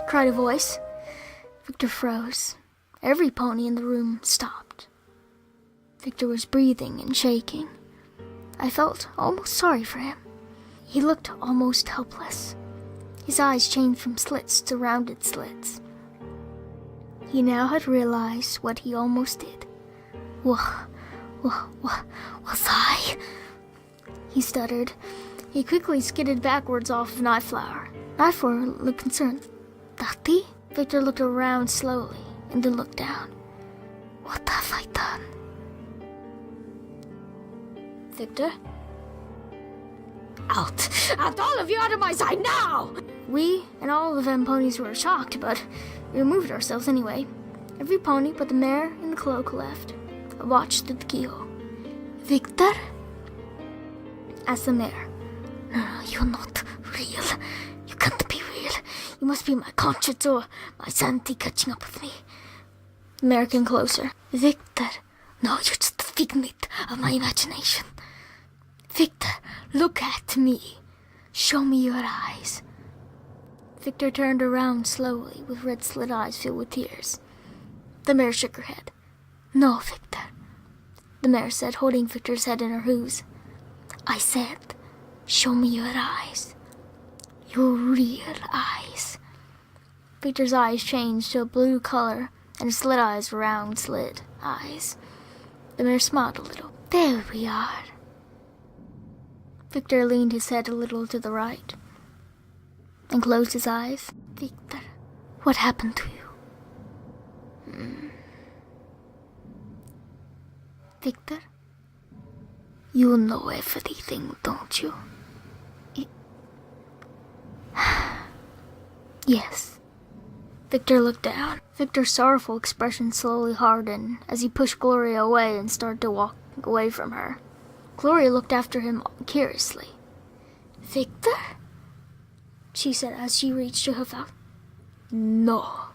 cried a voice. Victor froze. Every pony in the room stopped. Victor was breathing and shaking. I felt almost sorry for him. He looked almost helpless. His eyes changed from slits to rounded slits. He now had realized what he almost did. Was I? He stuttered. He quickly skidded backwards off of Nightflower. Nightflower looked concerned. Daddy? Victor looked around slowly and then looked down. What have I done? Victor? Out! Out, all of you, out of my sight, now! We and all the Ven ponies were shocked, but we removed ourselves anyway. Every pony but the mare and the cloak left. I watched through the keyhole. Victor? Asked the mare. No, you're not real. You can't be real. You must be my conscience or my sanity catching up with me. The mare came closer. Victor? No, you're just a figment of my imagination. Victor, look at me. Show me your eyes. Victor turned around slowly with red slit eyes filled with tears. The mare shook her head. No, Victor, the mare said, holding Victor's head in her hooves. I said, show me your eyes. Your real eyes. Victor's eyes changed to a blue color, and his slit eyes were round slit eyes. The mare smiled a little. There we are. Victor leaned his head a little to the right and closed his eyes. Victor, what happened to you? Victor, you know everything, don't you? Yes. Victor looked down. Victor's sorrowful expression slowly hardened as he pushed Gloria away and started to walk away from her. Gloria looked after him curiously. Victor? She said as she reached to hoof out. No.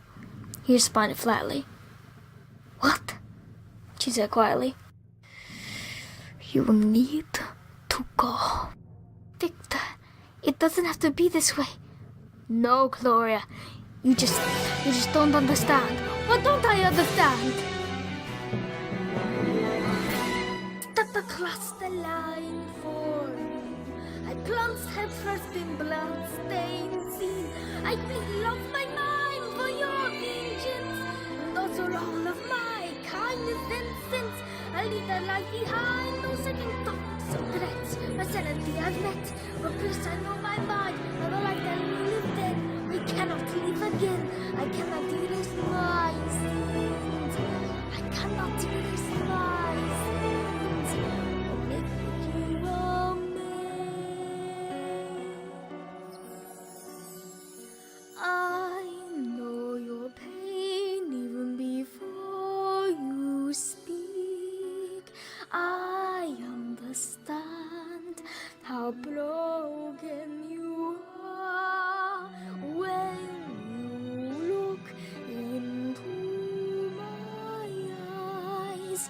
He responded flatly. What? She said quietly. You need to go. Victor, it doesn't have to be this way. No, Gloria. You just don't understand. What don't I understand? Step across the line for me. I plunged headfirst in blood-stained sea. I feel of my mind for your vengeance. And those are all of my kindness and sins. I leave that life behind, no second thoughts or threats. My sanity I've met, what bliss I know my mind. Now the life that we lived in, we cannot live again. I cannot erase my sins. I cannot erase my sins. Or make you amends. I know your pain even before you speak. I understand how broken you are when you look into my eyes.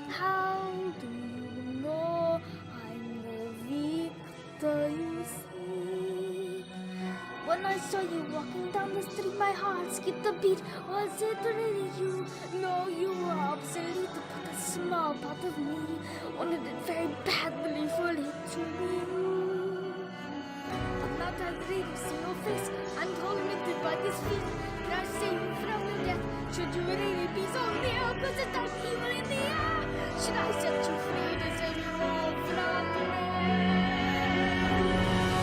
How do you know I'm the victor you seek? When I saw you walking down the street, my heart skipped a beat. Was it really you? No, you were obsolete to put a small part of me. Wanted it very badly for it to be you. But now that I really see your face, I'm tormented by this fear. Can I save you from the death? Should you really be so near? Cause it's dark evil in the air. Should I set you free to save you all from me?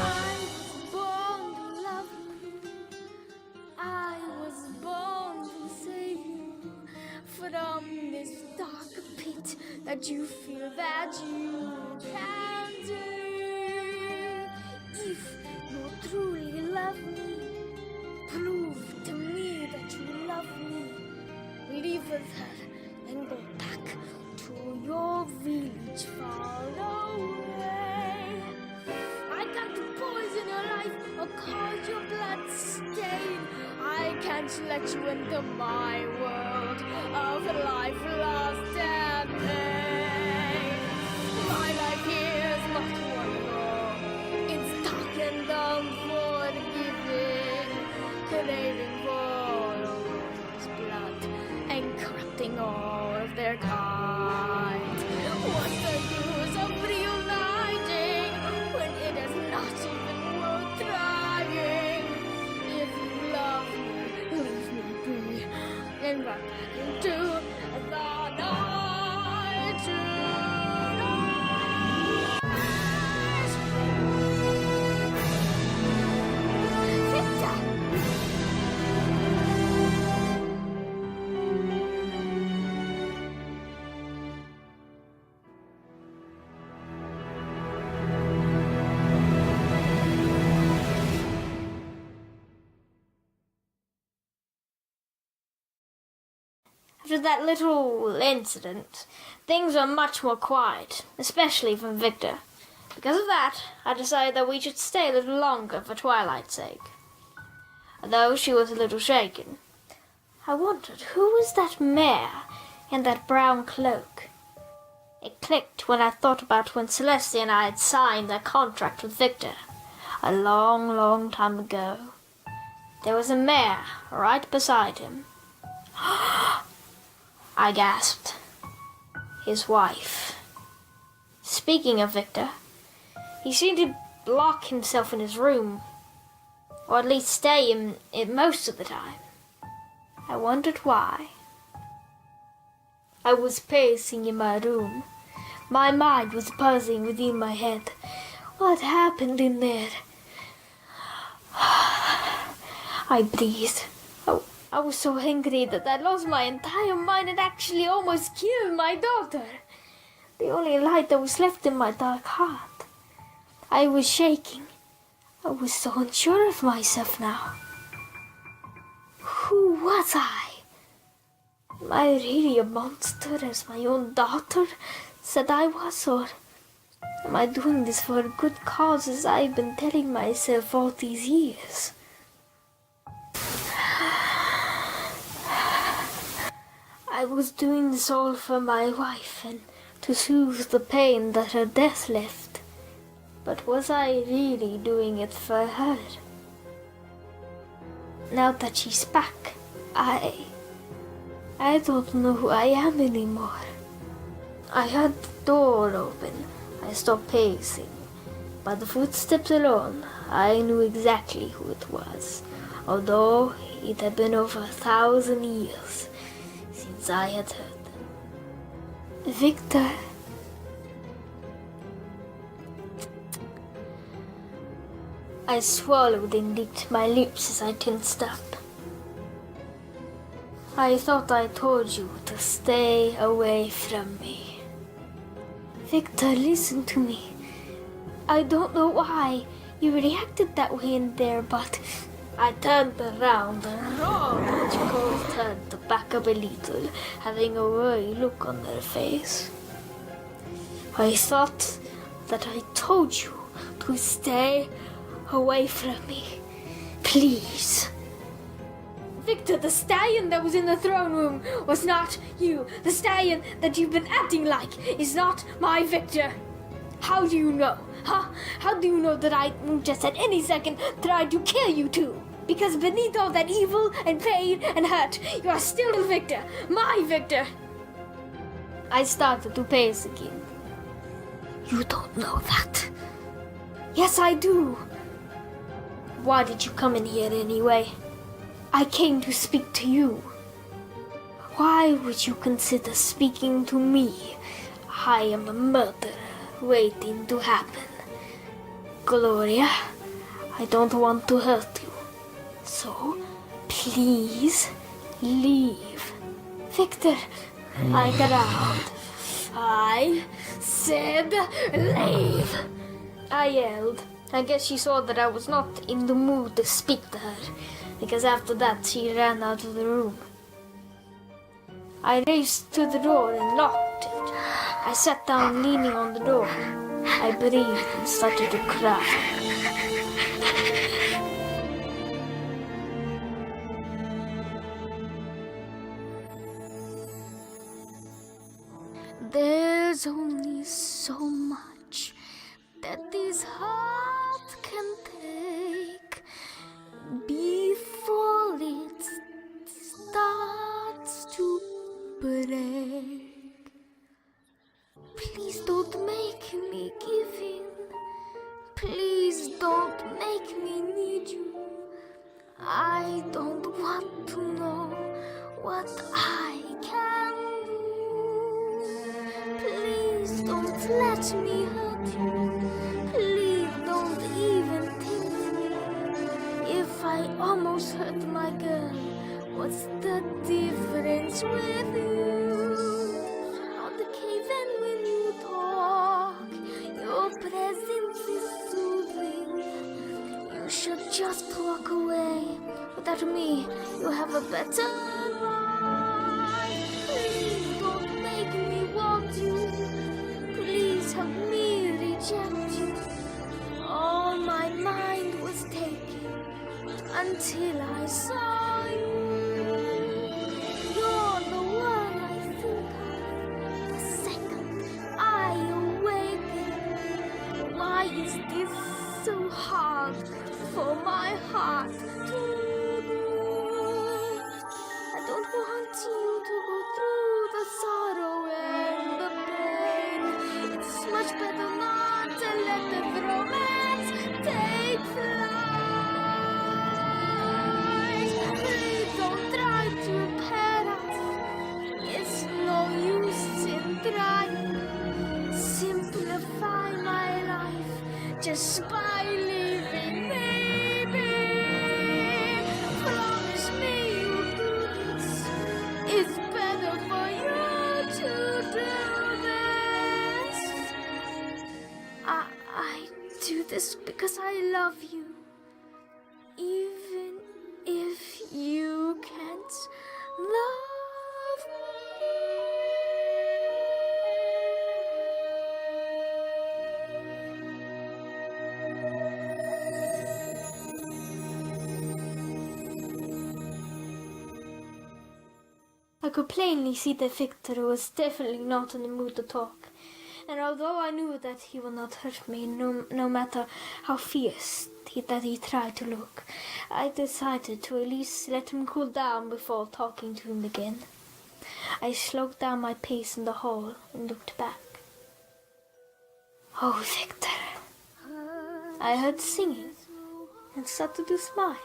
I was born to love you. I was born to save you from this dark pit that you feel that you can't take. If you truly love me, prove to me that you love me. Leave with her and go back to your village far away. I can't poison your life or cause your blood stain. I can't let you into my world of life lost and pain. My life here is not one more. It's dark and unforgiving, craving for after that little incident, things were much more quiet, especially from Victor. Because of that, I decided that we should stay a little longer for Twilight's sake. Although she was a little shaken, I wondered who was that mare in that brown cloak. It clicked when I thought about when Celeste and I had signed that contract with Victor a long, long time ago. There was a mare right beside him. I gasped. His wife. Speaking of Victor, he seemed to lock himself in his room, or at least stay in it most of the time. I wondered why. I was pacing in my room. My mind was buzzing within my head. What happened in there? I breathed. I was so angry that I lost my entire mind and actually almost killed my daughter. The only light that was left in my dark heart. I was shaking. I was so unsure of myself now. Who was I? Am I really a monster as my own daughter said I was, or am I doing this for a good cause as I've been telling myself all these years? I was doing this all for my wife and to soothe the pain that her death left. But was I really doing it for her? Now that she's back, I don't know who I am anymore. I heard the door open. I stopped pacing. By the footsteps alone, I knew exactly who it was, although it had been over 1,000 years since I had heard them. Victor. I swallowed and licked my lips as I tensed up. I thought I told you to stay away from me. Victor, listen to me. I don't know why you reacted that way in there, but I turned around and Roach girls turned to back up a little, having a worried look on their face. I thought that I told you to stay away from me. Please. Victor, the stallion that was in the throne room was not you. The stallion that you've been acting like is not my Victor. How do you know? Huh? How do you know that I won't just at any second try to kill you two? Because beneath all that evil and pain and hurt, you are still the Victor. My Victor. I started to pace again. You don't know that. Yes, I do. Why did you come in here anyway? I came to speak to you. Why would you consider speaking to me? I am a murderer waiting to happen. Gloria, I don't want to hurt you. So, please, leave. Victor, I growled. I said leave. I yelled. I guess she saw that I was not in the mood to speak to her, because after that she ran out of the room. I raced to the door and locked it. I sat down leaning on the door. I breathed and started to cry. There's only so much that this heart can take before it starts to break. Please don't make me give in. Please don't make me need you. I don't want to know what I can do. Please don't let me hurt you. Please don't even think me. If I almost hurt my girl, what's the difference with you? On the cave and when you talk, your presence is soothing. You should just walk away. Without me, you'll have a better life. until I saw you. You're the one I think of the second I awaken. Why is this so hard for my heart to do? I don't want you to go through the sorrow and the pain. It's much better not to let the romance take flight. Please don't try to repair us. It's no use in trying. Simplify my life just by leaving me be. Promise me you'll do this. It's better for you to do this. I do this because I love you. Even if you can't love me. I could plainly see that Victor was definitely not in the mood to talk, and although I knew that he would not hurt me, no matter how fierce that he tried to look, I decided to at least let him cool down before talking to him again. I slowed down my pace in the hall and looked back. Oh, Victor. I heard singing and started to smile.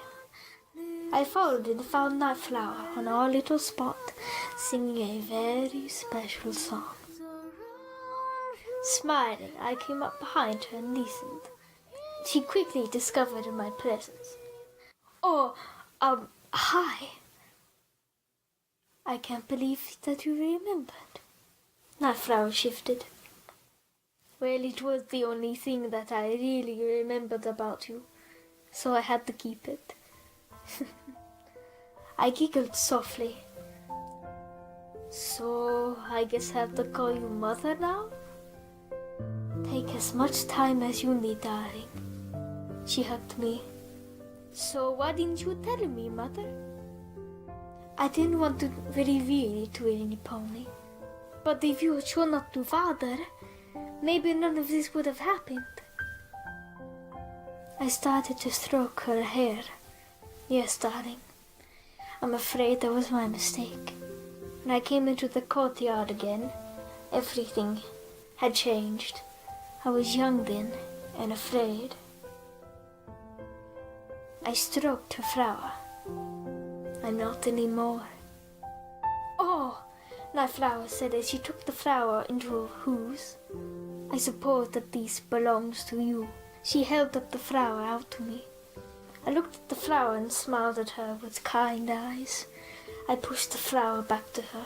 I followed and found Nightflower on our little spot, singing a very special song. Smiling, I came up behind her and listened. She quickly discovered my presence. Oh, hi. I can't believe that you remembered. Nightflower shifted. Well, it was the only thing that I really remembered about you, so I had to keep it. I giggled softly. So, I guess I have to call you Mother now? Take as much time as you need, darling. She hugged me. So, why didn't you tell me, Mother? I didn't want to reveal it to any pony. But if you had shown up to Father, maybe none of this would have happened. I started to stroke her hair. Yes, darling. I'm afraid that was my mistake. When I came into the courtyard again, everything had changed. I was young then and afraid. I stroked her flower. I'm not anymore. Oh, Nightflower said as she took the flower into her hooves. I suppose that this belongs to you. She held up the flower out to me. I looked at the flower and smiled at her with kind eyes. I pushed the flower back to her.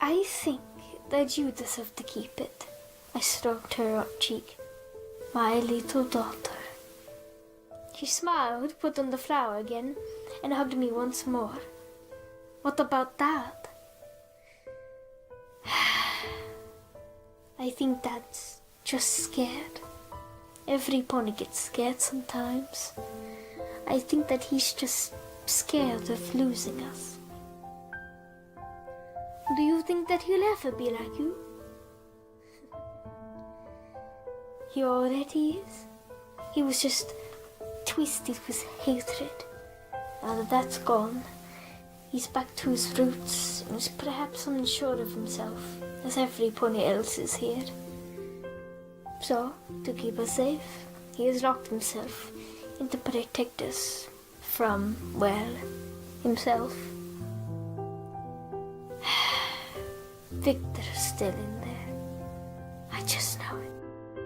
I think that you deserve to keep it. I stroked her cheek. My little daughter. She smiled, put on the flower again, and hugged me once more. What about Dad? I think Dad's just scared. Every pony gets scared sometimes. I think that he's just scared of losing us. Do you think that he'll ever be like you? He already is. He was just twisted with hatred. Now that that's gone, he's back to his roots and is perhaps unsure of himself, as every pony else is here. So, to keep us safe, he has locked himself in to protect us from, well, himself. Victor's still in there. I just know it.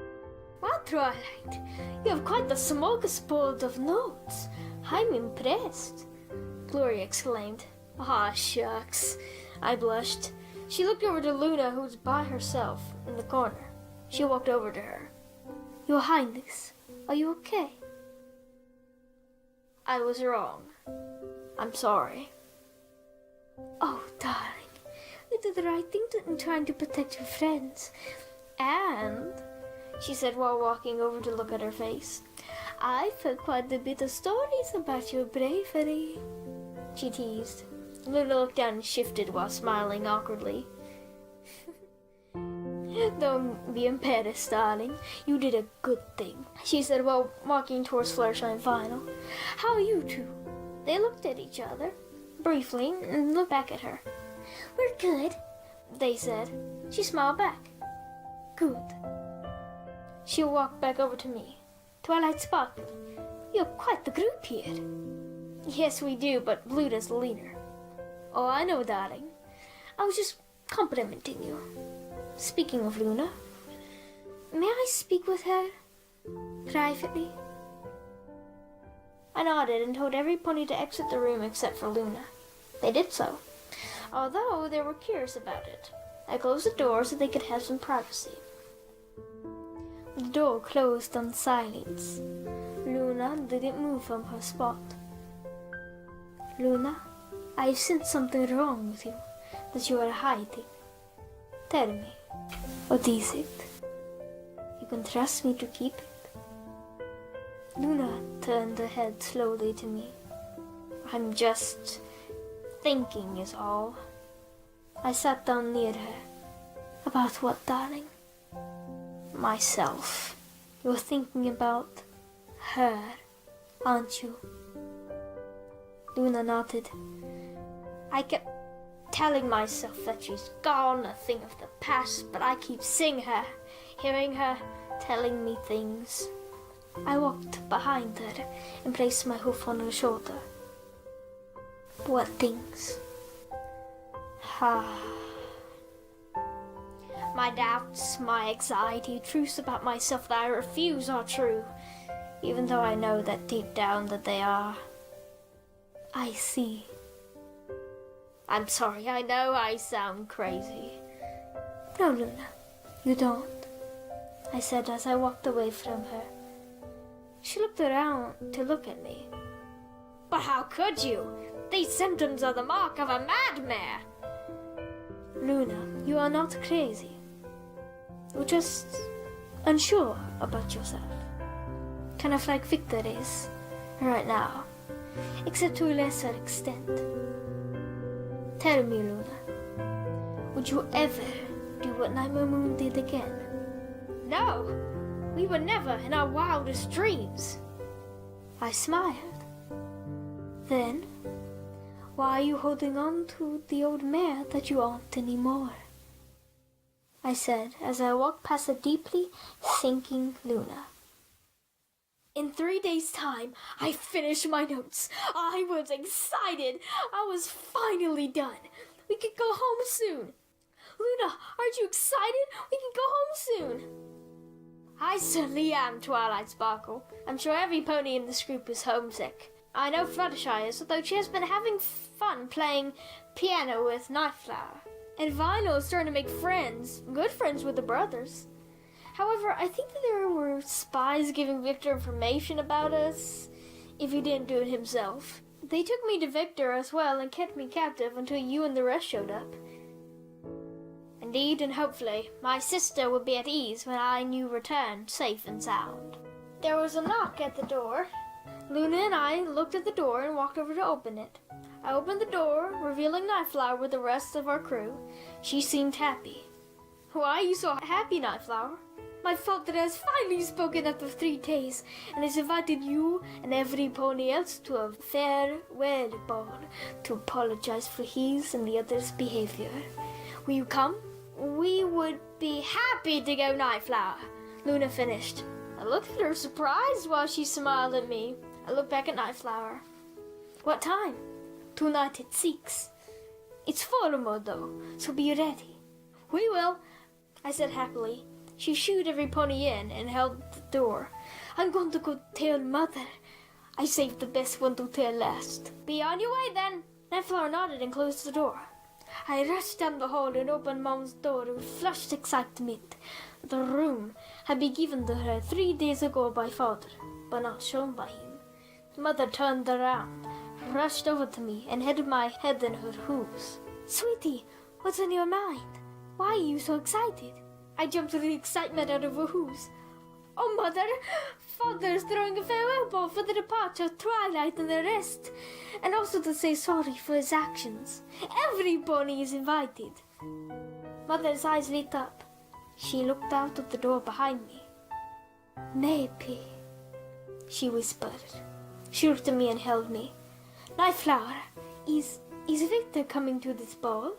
Wow, Twilight, you have quite a smorgasbord of notes. I'm impressed, Gloria exclaimed. Ah, shucks. I blushed. She looked over to Luna, who was by herself in the corner. She walked over to her. Your Highness, are you okay? I was wrong. I'm sorry. Oh, darling, you did the right thing in trying to protect your friends. And, she said while walking over to look at her face, I've heard quite a bit of stories about your bravery, she teased. Luna looked down and shifted while smiling awkwardly. Don't be embarrassed, darling. You did a good thing, she said while walking towards Fluttershy and Vinyl. How are you two? They looked at each other briefly and looked back at her. We're good, they said. She smiled back. Good. She walked back over to me. Twilight Sparkle, you have quite the group here. Yes, we do, but Luna's the leader. Oh, I know, darling. I was just complimenting you. Speaking of Luna, may I speak with her privately? I nodded and told every pony to exit the room except for Luna. They did so, although they were curious about it. I closed the door so they could have some privacy. The door closed on silence. Luna didn't move from her spot. Luna, I've sensed something wrong with you that you are hiding. Tell me, what is it? You can trust me to keep it. Luna turned her head slowly to me. I'm just thinking is all. I sat down near her. About what, darling? Myself. You're thinking about her, aren't you? Luna nodded. I kept telling myself that she's gone, a thing of the past, but I keep seeing her, hearing her, telling me things. I walked behind her and placed my hoof on her shoulder. What things? My doubts, my anxiety, truths about myself that I refuse are true, even though I know that deep down that they are. I see. I'm sorry, I know I sound crazy. No, Luna, you don't, I said as I walked away from her. She looked around to look at me. But how could you? These symptoms are the mark of a madman. Luna, you are not crazy. You're just unsure about yourself. Kind of like Victor is right now, except to a lesser extent. Tell me, Luna, would you ever do what Nightmare Moon did again? No, we would never in our wildest dreams. I smiled. Then, why are you holding on to the old mare that you aren't anymore? I said as I walked past the deeply thinking Luna. In 3 days' time, I finished my notes. I was excited. I was finally done. We could go home soon. Luna, aren't you excited? We can go home soon. I certainly am, Twilight Sparkle. I'm sure every pony in this group is homesick. I know Fluttershy is, although she has been having fun playing piano with Nightflower. And Vinyl is starting to make friends, good friends with the brothers. However, I think that there were spies giving Victor information about us, if he didn't do it himself. They took me to Victor as well and kept me captive until you and the rest showed up. Indeed, and hopefully, my sister would be at ease when I knew returned safe and sound. There was a knock at the door. Luna and I looked at the door and walked over to open it. I opened the door, revealing Nightflower with the rest of our crew. She seemed happy. Why are you so happy, Nightflower? My father has finally spoken after 3 days and has invited you and every pony else to a farewell ball to apologize for his and the others' behavior. Will you come? We would be happy to go, Nightflower, Luna finished. I looked at her surprised while she smiled at me. I looked back at Nightflower. What time? Tonight at 6. It's formal though, so be ready. We will, I said happily. She shooed every pony in and held the door. I'm going to go tell Mother. I saved the best one to tell last. Be on your way then. Nightflower nodded and closed the door. I rushed down the hall and opened Mom's door with flushed excitement. The room had been given to her 3 days ago by Father, but not shown by him. Mother turned around, rushed over to me, and hid my head in her hooves. Sweetie, what's on your mind? Why are you so excited? I jumped with the excitement out of her hooves. Oh, Mother, Father's throwing a farewell ball for the departure of Twilight and the rest, and also to say sorry for his actions. Every pony is invited. Mother's eyes lit up. She looked out of the door behind me. Maybe, she whispered. She looked at me and held me. Nightflower, is Victor coming to this ball?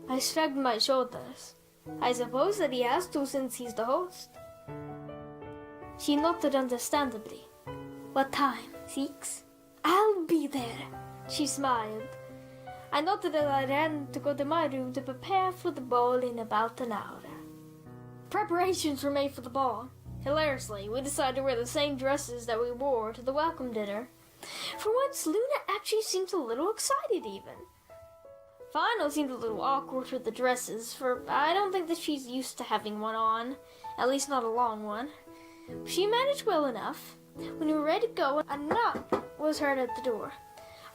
I shrugged my shoulders. I suppose that he has to since he's the host. She nodded understandably. What time? 6? I'll be there, she smiled. I nodded as I ran to go to my room to prepare for the ball in about an hour. Preparations were made for the ball. Hilariously, we decided to wear the same dresses that we wore to the welcome dinner. For once, Luna actually seemed a little excited even. Final seemed a little awkward with the dresses, for I don't think that she's used to having one on, at least not a long one. She managed well enough. When we were ready to go, a knock was heard at the door.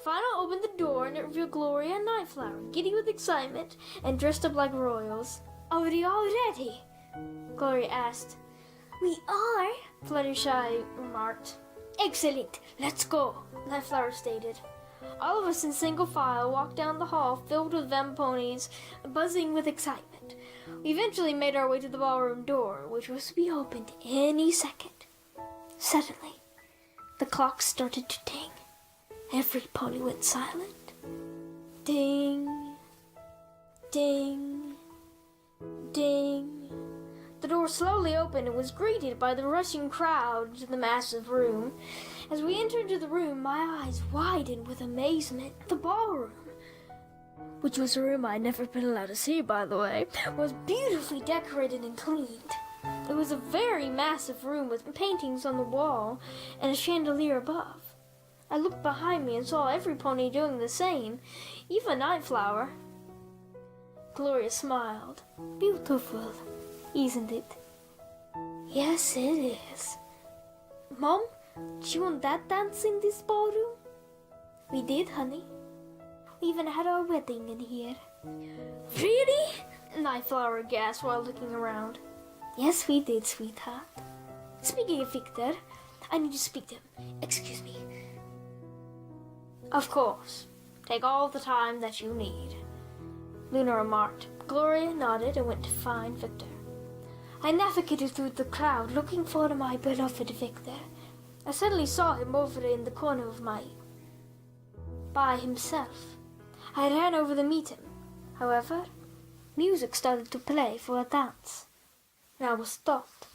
Final opened the door and it revealed Gloria and Nightflower, giddy with excitement and dressed up like royals. Are we all ready? Gloria asked. We are, Fluttershy remarked. Excellent, let's go, Nightflower stated. All of us in single file walked down the hall filled with Vamponies, buzzing with excitement. We eventually made our way to the ballroom door, which was to be opened any second. Suddenly, the clock started to ding. Every pony went silent. Ding, ding, ding. The door slowly opened and was greeted by the rushing crowd to the massive room. As we entered into the room, my eyes widened with amazement. The ballroom, which was a room I'd never been allowed to see, by the way, was beautifully decorated and cleaned. It was a very massive room with paintings on the wall and a chandelier above. I looked behind me and saw every pony doing the same, even Nightflower. Gloria smiled. Beautiful, isn't it? Yes, it is. Mom, do you want that dance in this ballroom? We did, honey. We even had our wedding in here. Really? Nightflower gasped while looking around. Yes, we did, sweetheart. Speaking of Victor, I need to speak to him. Excuse me. Of course. Take all the time that you need, Luna remarked. Gloria nodded and went to find Victor. I navigated through the crowd looking for my beloved Victor. I suddenly saw him over in the corner of by himself. I ran over to meet him. However, music started to play for a dance, and I was stopped.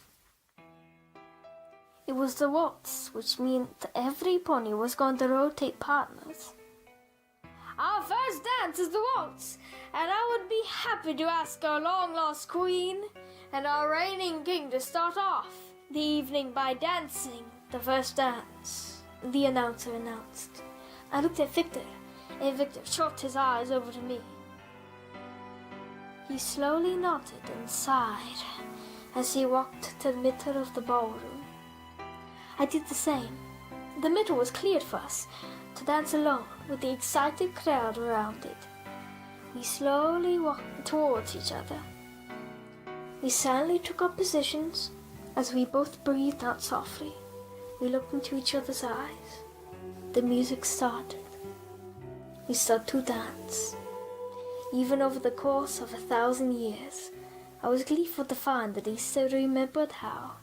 It was the waltz, which meant every pony was going to rotate partners. Our first dance is the waltz, and I would be happy to ask our long-lost queen and our reigning king to start off the evening by dancing the first dance, the announcer announced. I looked at Victor, and Victor shot his eyes over to me. He slowly nodded and sighed as he walked to the middle of the ballroom. I did the same. The middle was cleared for us to dance alone with the excited crowd around it. We slowly walked towards each other. We silently took our positions as we both breathed out softly. We looked into each other's eyes. The music started. We started to dance. Even over the course of 1,000 years, I was gleeful to find that he still remembered how.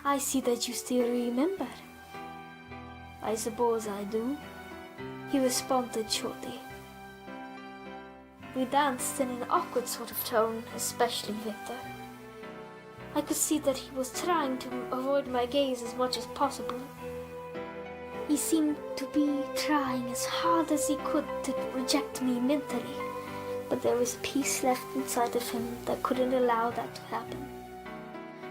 I see that you still remember. I suppose I do, he responded shortly. We danced in an awkward sort of tone, especially Victor. I could see that he was trying to avoid my gaze as much as possible. He seemed to be trying as hard as he could to reject me mentally, but there was peace left inside of him that couldn't allow that to happen.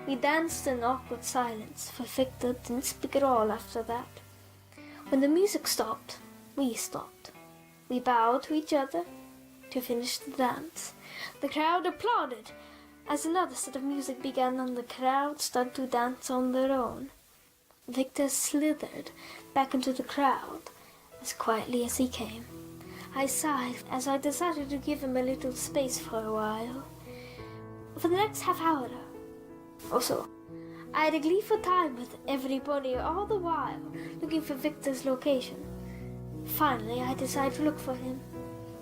We danced in awkward silence, for Victor didn't speak at all after that. When the music stopped, we stopped. We bowed to each other to finish the dance. The crowd applauded as another set of music began and the crowd started to dance on their own. Victor slithered back into the crowd as quietly as he came. I sighed as I decided to give him a little space for a while. For the next half hour, Also, I had a gleeful time with everybody all the while, looking for Victor's location. Finally, I decided to look for him.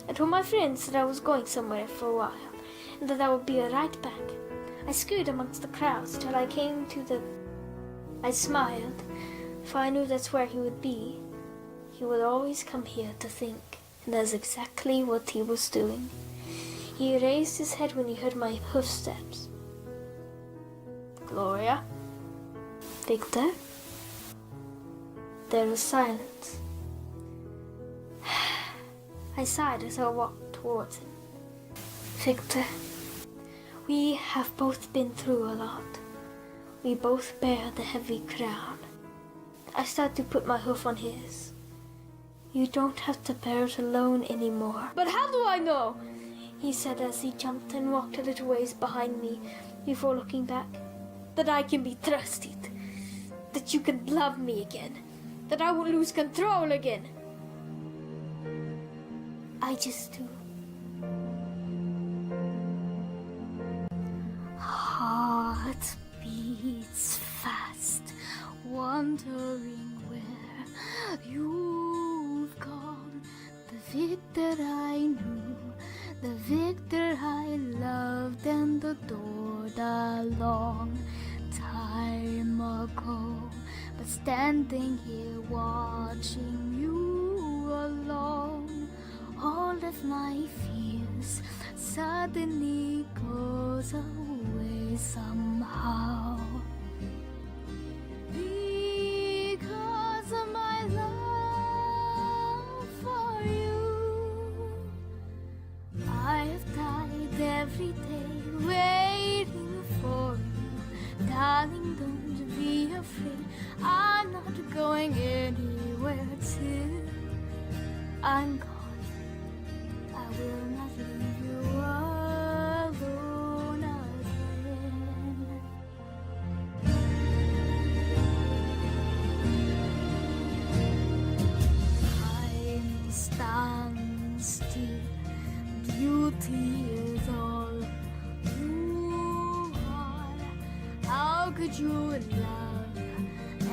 I told my friends that I was going somewhere for a while, and that I would be right back. I scurried amongst the crowds till I came to the... I smiled, for I knew that's where he would be. He would always come here to think, and that's exactly what he was doing. He raised his head when he heard my footsteps. Gloria? Victor? There was silence. I sighed as I walked towards him. Victor, we have both been through a lot. We both bear the heavy crown. I started to put my hoof on his. You don't have to bear it alone anymore. But how do I know? He said as he jumped and walked a little ways behind me before looking back. That I can be trusted. That you can love me again. That I won't lose control again. I just do. Heart beats fast, wondering where you've gone. The Victor I knew, the Victor I loved and adored a long time ago. But standing here watching you alone, all of my fears suddenly goes away somehow. Because of my love for you, I have died every day waiting for you. Darling, don't be afraid, I'm not going anywhere till I'm gone. I will not leave you alone again. Time stands still, beauty is all you are. How could you love a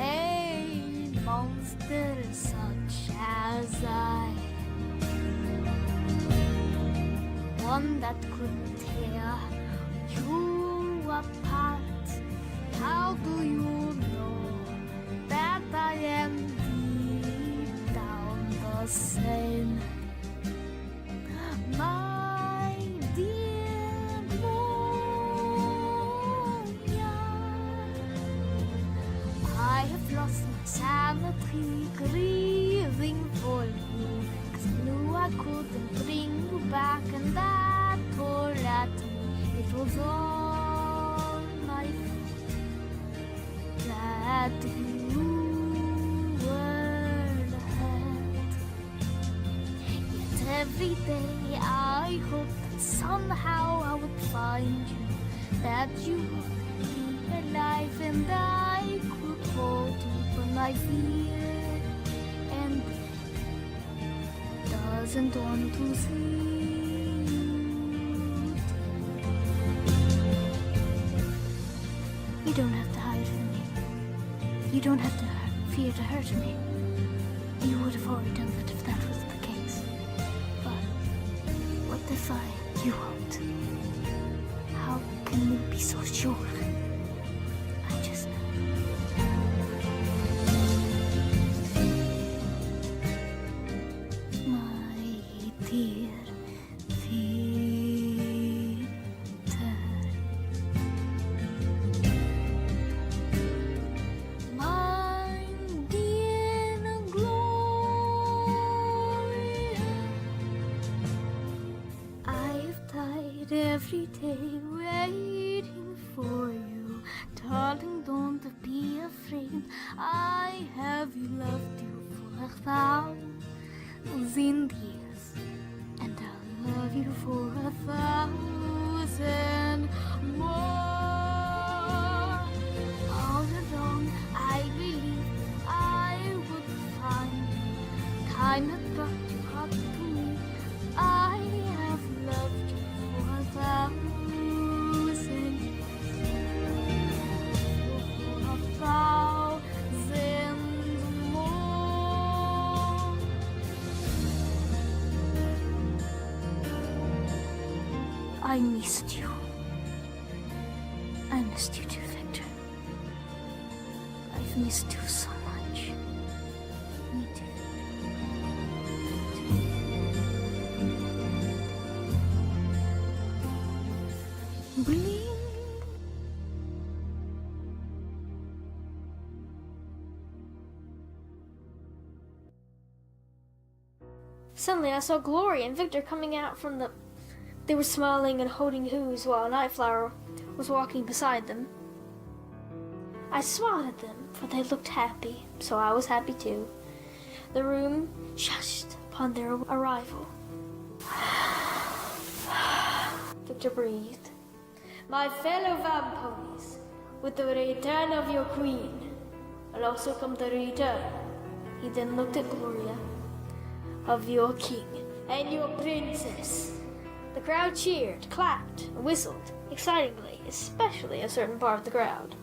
monster such as I? One that could tear you apart. How do you know that I am deep down the same? My dear Moya, I have lost my sanity grieving for you. Knew I couldn't bring you back, and that tore at me. It was all my fault that you were ahead. Yet every day I hoped that somehow I would find you, that you would be alive and I could hold you, but my fear and doesn't want to see you. You don't have to hide from me. You don't have to fear to hurt me. You would have already done that if that was the case. But what if you won't? How can you be so sure? I just know. Dear Victor, my dear Gloria, I've died every day waiting for you. Darling, don't be afraid, I have loved you for 1,000 years. And I'll love you for 1,000 more. All along I believed I would find you. Time had brought you up to me. I have loved you for 1,000 years. I missed you. I missed you too, Victor. I've missed you so much. Me too. Bling. Suddenly I saw Gloria and Victor coming out from the... They were smiling and holding hooves while Nightflower was walking beside them. I smiled at them, for they looked happy, so I was happy too. The room shushed upon their arrival. Victor breathed. My fellow vamp ponies, with the return of your queen, will also come the return. He then looked at Gloria. Of your king and your princess. The crowd cheered, clapped, and whistled excitedly, especially a certain part of the crowd.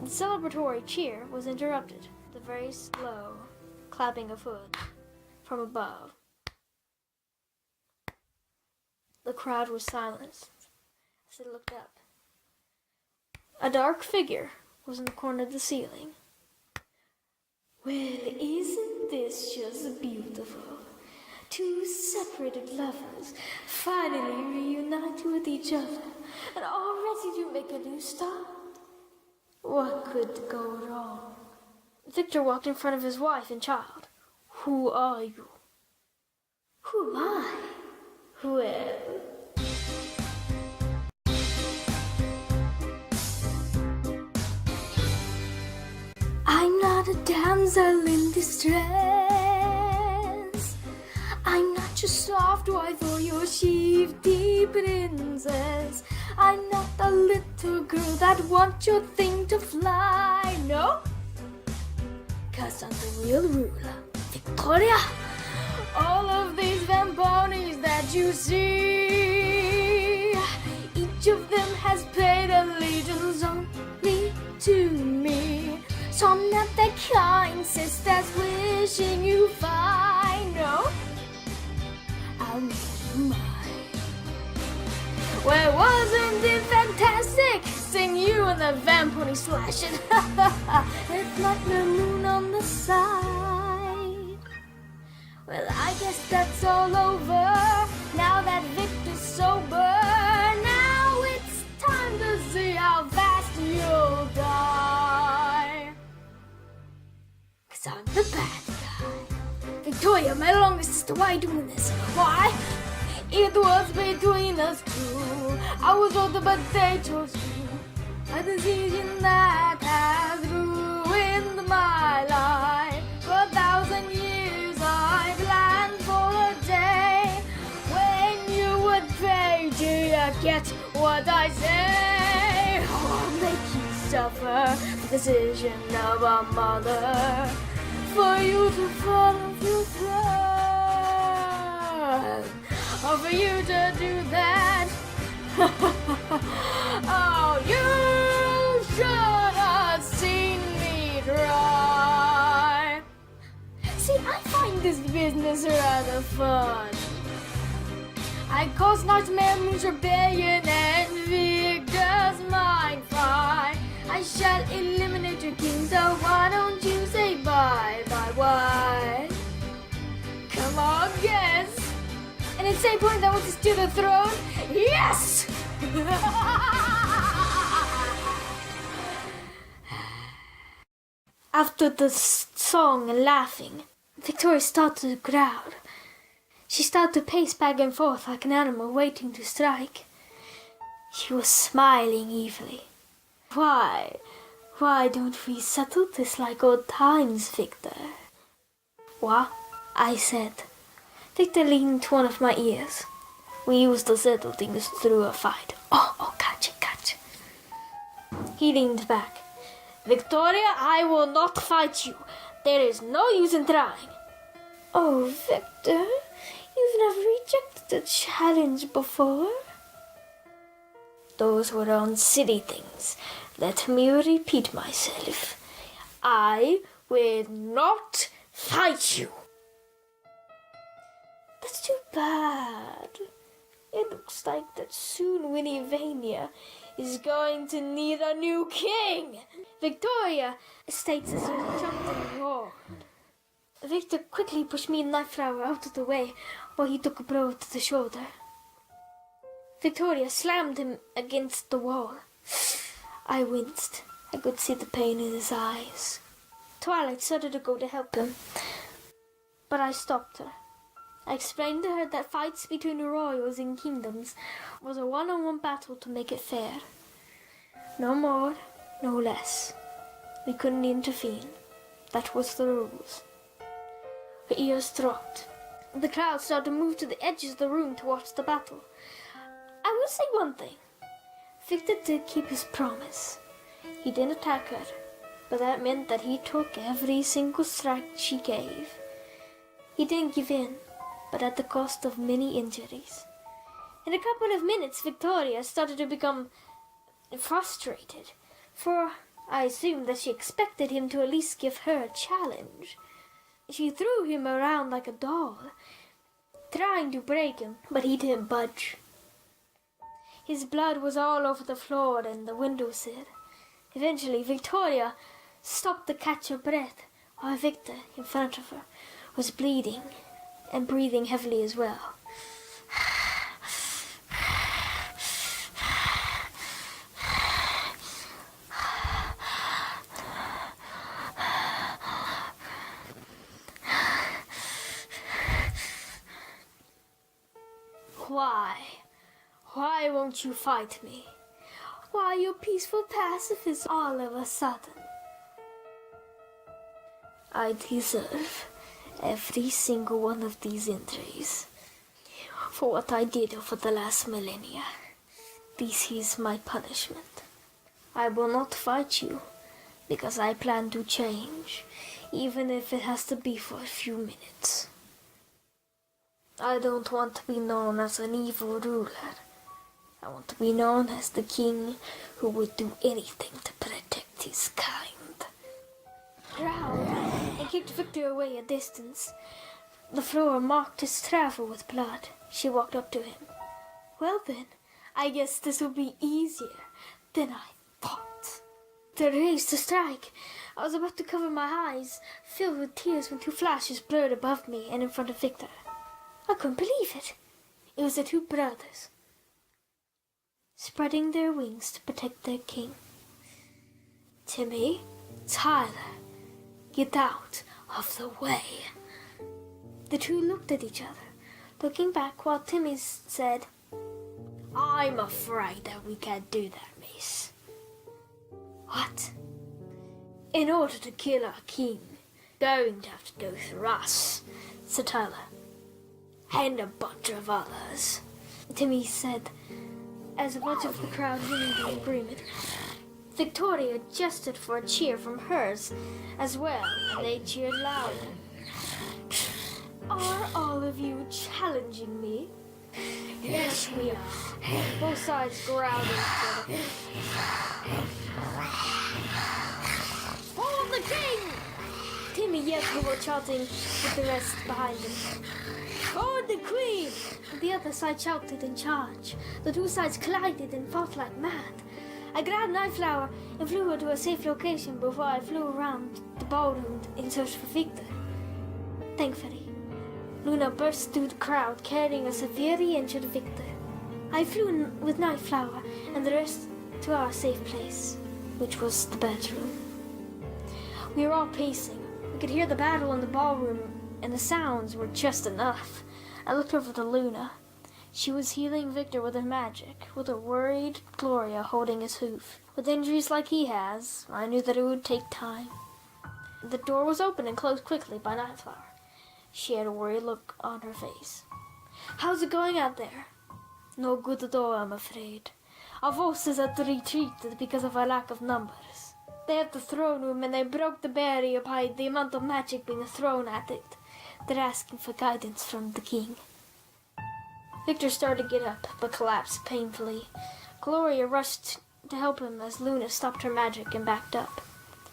The celebratory cheer was interrupted. The very slow clapping of hooves from above. The crowd was silenced as they looked up. A dark figure was in the corner of the ceiling. Well, isn't this just beautiful? Two separated lovers finally reunited with each other and all ready to make a new start. What could go wrong? Victor walked in front of his wife and child. Who are you? Who am I? Well... I'm not a damsel in distress. I'm not your soft wife or your shifty princess. I'm not the little girl that wants your thing to fly. No, 'cause I'm the real ruler, Victoria. All of these vamponies that you see, each of them has paid allegiance only to me. So I'm not that kind sister's wishing you fine. No, I'll make you mine. Well, wasn't it fantastic? Seeing you and the vampony slashing. It's like the moon on the side. Well, I guess that's all over. Now that Victor's sober, now it's time to see how fast you'll die. 'Cause I'm the bad guy. Victoria, my longer sister, why are you doing this? Why? It was between us two. I was older, but they chose you. A decision that has ruined my life. For 1,000 years I planned for a day when you would pay. Do you get what I say? I'll make you suffer the decision of a mother. For you to follow your throne, or for you to do that. Oh, you should have seen me try. See, I find this business rather fun. I cause nightmare moons rebellion and Victor's mind fry. I shall eliminate your king, so why don't you say bye, bye, why? Come on, guess. An insane point that wants to steal the throne? Yes! After the song and laughing, Victoria started the crowd. She started to pace back and forth like an animal waiting to strike. She was smiling evilly. Why don't we settle this like old times, Victor? What? I said. Victor leaned into one of my ears. We used to settle things through a fight. Oh, gotcha. He leaned back. Victoria, I will not fight you. There is no use in trying. Oh, Victor, you've never rejected a challenge before. Those were on silly things. Let me repeat myself. I will not fight you. That's too bad. It looks like that soon Winnivania is going to need a new king. Victoria states as we jumped in the wall. Victor quickly pushed me and Nightflower out of the way while he took a blow to the shoulder. Victoria slammed him against the wall. I winced. I could see the pain in his eyes. Twilight started to go to help him, but I stopped her. I explained to her that fights between royals and kingdoms was a one-on-one battle to make it fair. No more, no less. We couldn't intervene. That was the rules. Her ears dropped. The crowd started to move to the edges of the room to watch the battle. I will say one thing. Victor did keep his promise. He didn't attack her, but that meant that he took every single strike she gave. He didn't give in, but at the cost of many injuries. In a couple of minutes, Victoria started to become frustrated, for I assumed that she expected him to at least give her a challenge. She threw him around like a doll, trying to break him, but he didn't budge. His blood was all over the floor and the windowsill. Eventually, Victoria stopped to catch her breath, while Victor, in front of her, was bleeding and breathing heavily as well. Why won't you fight me? Why you peaceful pacifist all of a sudden? I deserve every single one of these injuries for what I did over the last millennia. This is my punishment. I will not fight you because I plan to change, even if it has to be for a few minutes. I don't want to be known as an evil ruler. I want to be known as the king who would do anything to protect his kind. Growled and kicked Victor away a distance. The floor marked his travel with blood. She walked up to him. Well then, I guess this will be easier than I thought. To raise to strike. I was about to cover my eyes, filled with tears, when two flashes blurred above me and in front of Victor. I couldn't believe it. It was the two brothers, spreading their wings to protect their king. Timmy, Tyler, get out of the way. The two looked at each other, looking back while Timmy said, I'm afraid that we can't do that, miss. What? In order to kill our king, going to have to go through us, said Tyler. And a bunch of others, Timmy said, as a bunch of the crowd whinnied in agreement. Victoria gestured for a cheer from hers as well, and they cheered louder. Are all of you challenging me? Yes, we are. Both sides growled at each other. For the king! Timmy yelled while chanting with the rest behind him. For the queen! The other side shouted in charge. The two sides collided and fought like mad. I grabbed Nightflower and flew her to a safe location before I flew around the ballroom in search for Victor. Thankfully, Luna burst through the crowd carrying a severely injured Victor. I flew in with Nightflower and the rest to our safe place, which was the bedroom. We were all pacing. We could hear the battle in the ballroom, and the sounds were just enough. I looked over to Luna. She was healing Victor with her magic, with a worried Gloria holding his hoof. With injuries like he has, I knew that it would take time. The door was opened and closed quickly by Nightflower. She had a worried look on her face. How's it going out there? No good at all, I'm afraid. Our forces had retreated because of our lack of numbers. They have the throne room and they broke the barrier by the amount of magic being thrown at it. They're asking for guidance from the king. Victor started to get up, but collapsed painfully. Gloria rushed to help him as Luna stopped her magic and backed up.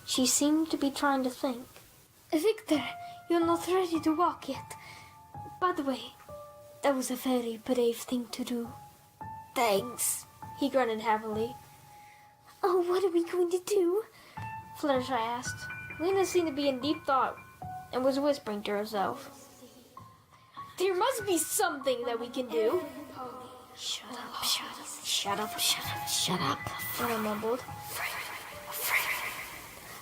She seemed to be trying to think. Victor, you're not ready to walk yet. By the way, That was a very brave thing to do. Thanks, he grunted happily. Oh, what are we going to do? Fluttershy asked. Lena seemed to be in deep thought and was whispering to herself. There must be something that we can do. Shut up, shut up, shut up, shut up, shut up, Luna mumbled.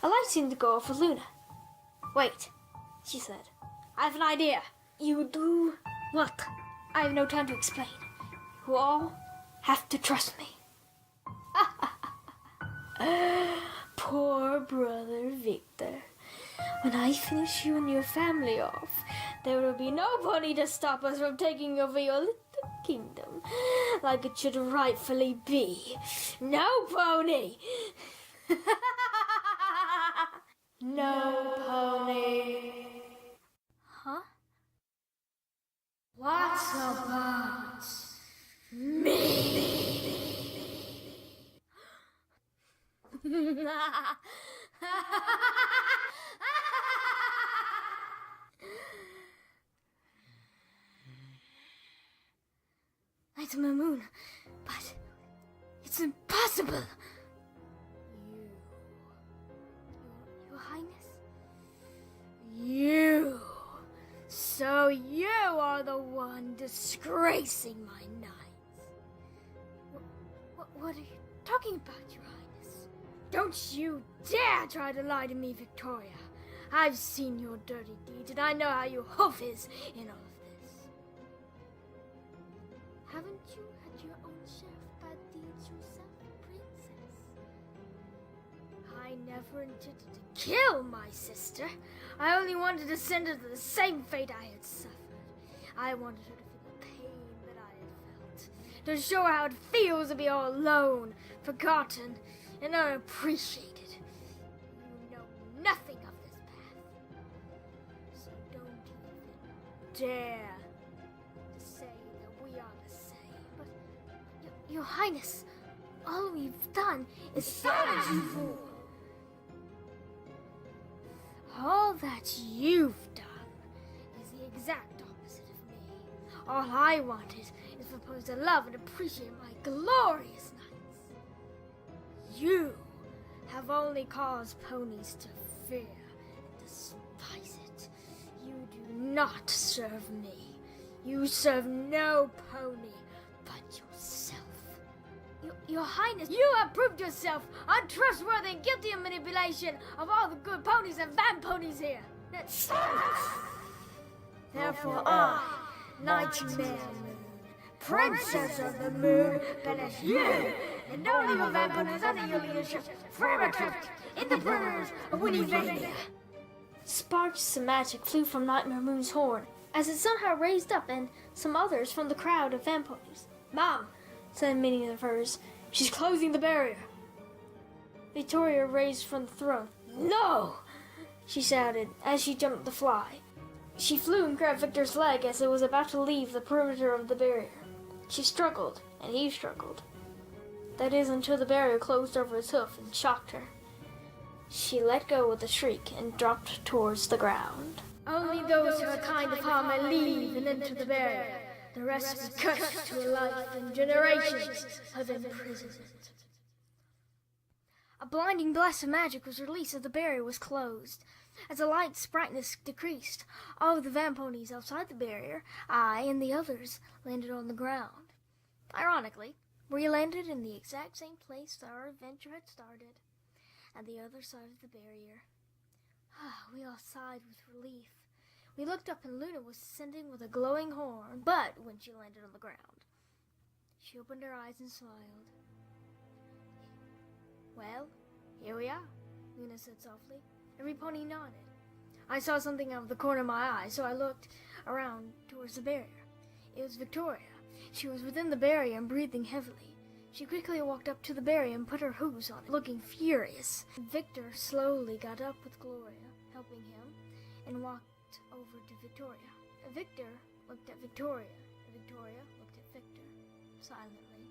A light seemed to go off with Luna. Wait, she said. I have an idea. You do what? I have no time to explain. You all have to trust me. Poor brother Victor. When I finish you and your family off, there will be no pony to stop us from taking over your little kingdom, like it should rightfully be. No pony! No pony! Huh? What's about me? It's a moon, but it's impossible. Your Highness? You. So you are the one disgracing my knights. What are you talking about, Your Highness? Don't you dare try to lie to me, Victoria. I've seen your dirty deeds, and I know how your hoof is in all of this. Haven't you had your own share of bad deeds yourself, Princess? I never intended to kill my sister. I only wanted to send her to the same fate I had suffered. I wanted her to feel the pain that I had felt, to show her how it feels to be all alone, forgotten, and unappreciated. You know nothing of this path, so don't even dare to say that we are the same. But, Your Highness, all we've done is savage you for. All that you've done is the exact opposite of me. All I wanted is for ponies to love and appreciate my glorious knights. You have only caused ponies to fear and despise it. You do not serve me. You serve no pony but yourself. Your Highness, you have proved yourself untrustworthy and guilty of manipulation of all the good ponies and van ponies here. Therefore I, Nightmare Moon, Princess of the Moon, banish you and all your van ponies under your leadership forever trapped in the burners of Winnivania. Sparks of magic flew from Nightmare Moon's horn as it somehow raised up and some others from the crowd of van ponies. Mom, said a minion of hers, she's closing the barrier. Victoria raised from the throne. No! She shouted as she jumped to fly. She flew and grabbed Victor's leg as it was about to leave the perimeter of the barrier. She struggled, and he struggled. That is, until the barrier closed over his hoof and shocked her. She let go with a shriek and dropped towards the ground. Only those who are kind of harm may leave and enter the barrier. The rest be cursed to a life and generations of imprisonment. A blinding blast of magic was released as the barrier was closed. As the light's brightness decreased, all of the van ponies outside the barrier, I and the others, landed on the ground. Ironically, we landed in the exact same place that our adventure had started, at the other side of the barrier. We all sighed with relief. We looked up and Luna was ascending with a glowing horn, but when she landed on the ground, she opened her eyes and smiled. Well, here we are, Luna said softly. Every pony nodded. I saw something out of the corner of my eye, so I looked around towards the barrier. It was Victoria. She was within the barrier and breathing heavily. She quickly walked up to the barrier and put her hooves on it, looking furious. Victor slowly got up with Gloria, helping him, and walked over to Victoria. Victor looked at Victoria, and Victoria looked at Victor, silently.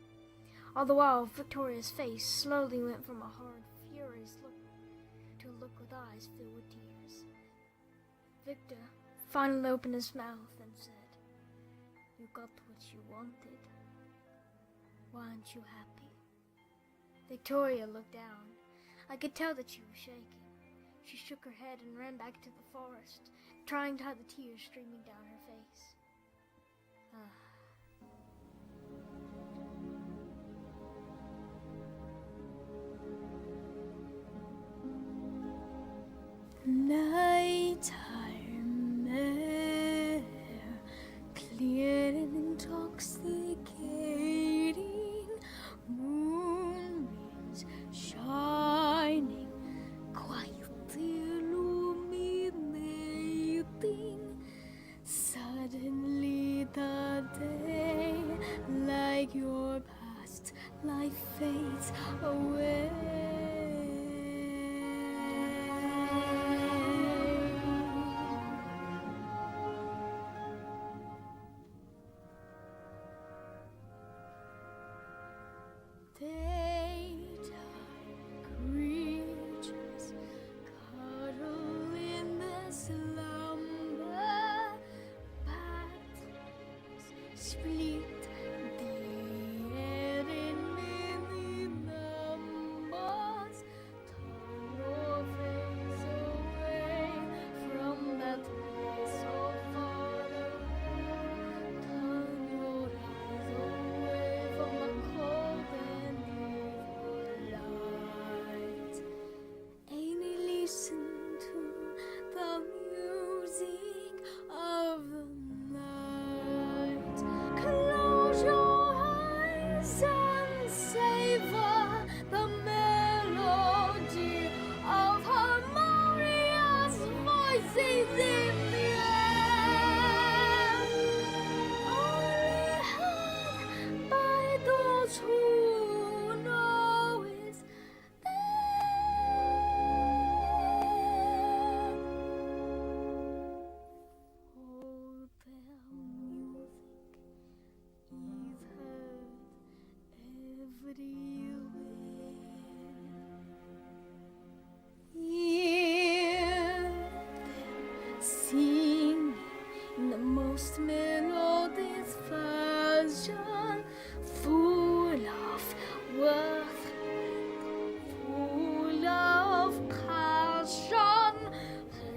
All the while, Victoria's face slowly went from a hard, furious look to a look with eyes filled with tears. Victor finally opened his mouth and said, You got what you wanted. Why aren't you happy? Victoria looked down. I could tell that she was shaking. She shook her head and ran back to the forest, trying to hide the tears streaming down her face. Nighttime air, clear and intoxicating, moonbeams shining, quietly illuminating. Suddenly the day, like your past life, fades away. Daytime creatures cuddle in their slumber. Battles split the air in many numbers. Turn your face away from that place so far away. Turn your eyes away from the cold and evil light. Ain't listen to the music of the night. Close your eyes and savor the melody of harmonious voices in the air. Only heard by those who know it's there. Hold their music, you've heard everywhere. Hear them singing in the most melodious version, full of worth, full of passion.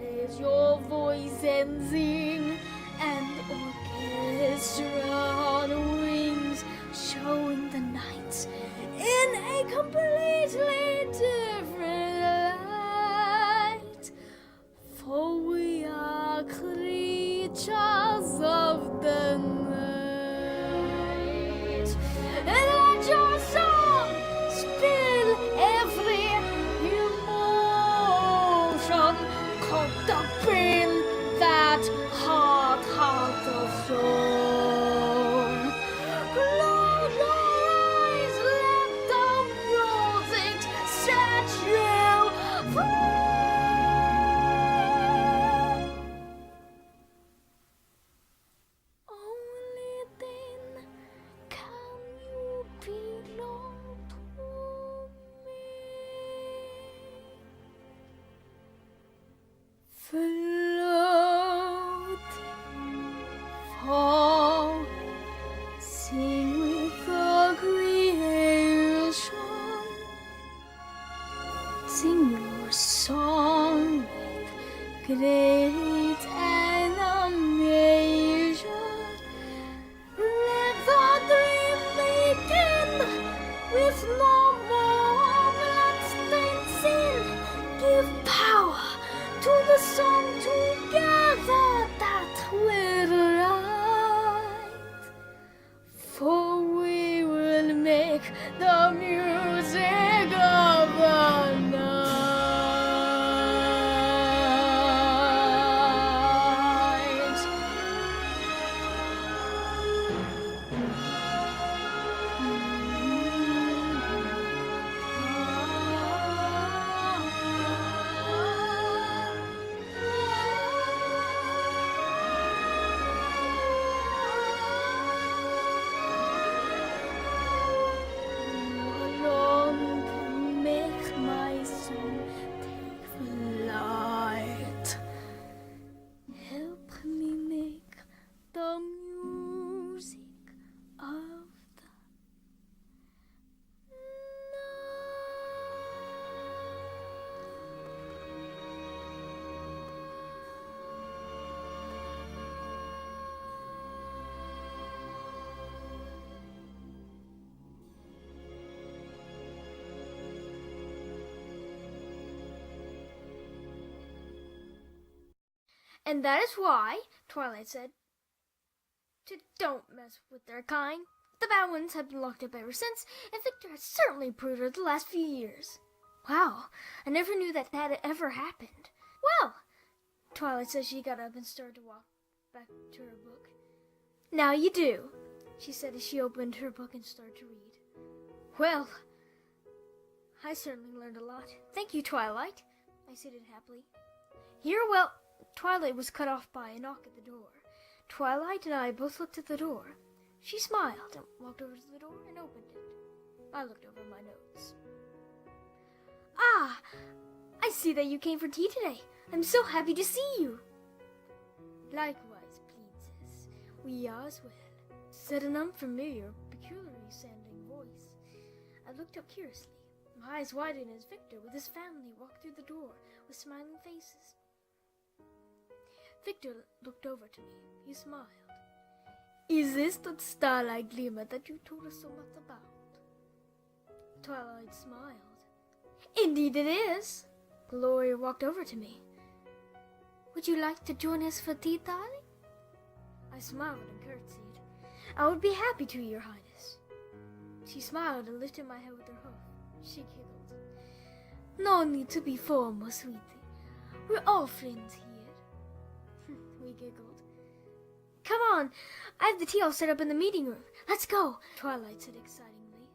Raise your voice and sing, and orchestra on wings, showing the night in a completely different light. For we are creatures of the night. And let your song spill every emotion caught up in that heart of stone. Close your eyes, let the music set you free. Only then can you belong to me. Floating, fall, sing with the creation. Sing your song with great animation. Let the dream begin with no more bloodstained sin. Give power to the song together that will write. For we will make the music of the night. And that is why, Twilight said, don't mess with their kind. The bad ones have been locked up ever since, and Victor has certainly improved over the last few years. Wow, I never knew that ever happened. Well, Twilight said she got up and started to walk back to her book. Now you do, she said as she opened her book and started to read. Well, I certainly learned a lot. Thank you, Twilight, I said happily. Twilight was cut off by a knock at the door. Twilight and I both looked at the door. She smiled and walked over to the door and opened it. I looked over my notes. Ah, I see that you came for tea today. I'm so happy to see you. Likewise, Princess. We are as well, said an unfamiliar, peculiar-sounding voice. I looked up curiously. My eyes widened as Victor with his family walked through the door with smiling faces. Victor looked over to me. He smiled. Is this that starlight glimmer that you told us so much about? Twilight smiled. Indeed it is. The lawyer walked over to me. Would you like to join us for tea, darling? I smiled and curtsied. I would be happy to, Your Highness. She smiled and lifted my head with her hoof. She giggled. No need to be formal, sweetie. We're all friends here. We giggled. Come on, I have the tea all set up in the meeting room. Let's go, Twilight said excitedly.